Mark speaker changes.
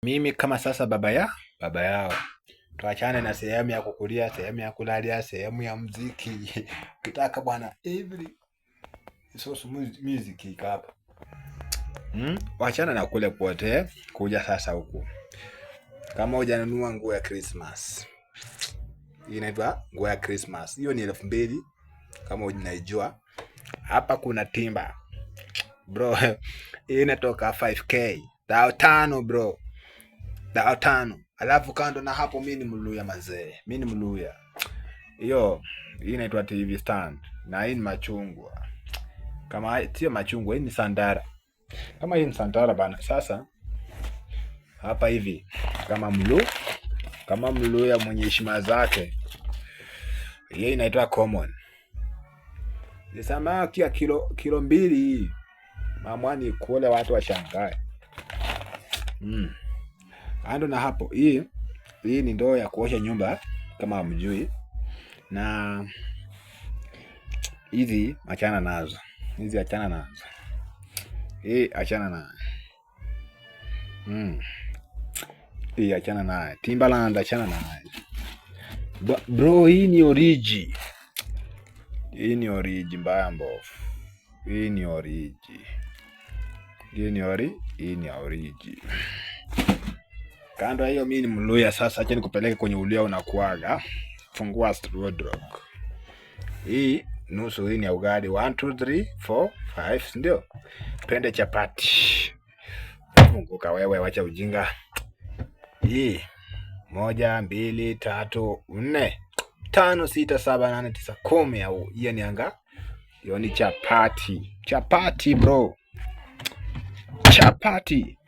Speaker 1: mimi kama sasa baba yao. Tuachane na sehemu ya kukulia, sehemu ya kulalia, sehemu ya muziki. Kitaka bwana every source music iko hapa. Wachana na kule pote, kuja sasa huku. Kama hujanunua nguo ya Christmas. Hii inaitwa nguo ya Christmas. Hiyo ni 2000 kama unaijua. Hapa kuna timba. Bro, hii inatoka 5k. 5,000 bro. 5,000. Alafu kando na hapo mimi ni Mluya mazee. Mimi ni Mluya. Hiyo hii inaitwa TV stand. Na hii ni machungwa. Kama sio machungwa, hii ni sandara. Kama hii ni sandara bana. Sasa hapa hivi kama Mluya mwenye heshima zake. Hii inaitwa common. Nisema kia kilo 2 hii. Mamwani kule watu washangae. Ando na hapo hii ni ndoo ya kuosha nyumba kama hamjui. Na hizi achana nazo. Hii achana nazo. Hii achana nayo. Timbaland achana nayo. Bro, hii ni origi. Hii ni origi mbaya mbofu. Hii ni origi. Kando hiyo mimi ni Mluya sasa, acha nikupeleke kwenye ulia unakuaga. Fungua wardrobe. Hii nusu hii ni ya ugali 1 2 3 4 5 ndio. Pende chapati. Funguka wewe, wacha ujinga. Hii 1 2 3 4 5 6 7 8 9 10 au hiyo ni anga. Hiyo ni chapati. Chapati bro. Chapati.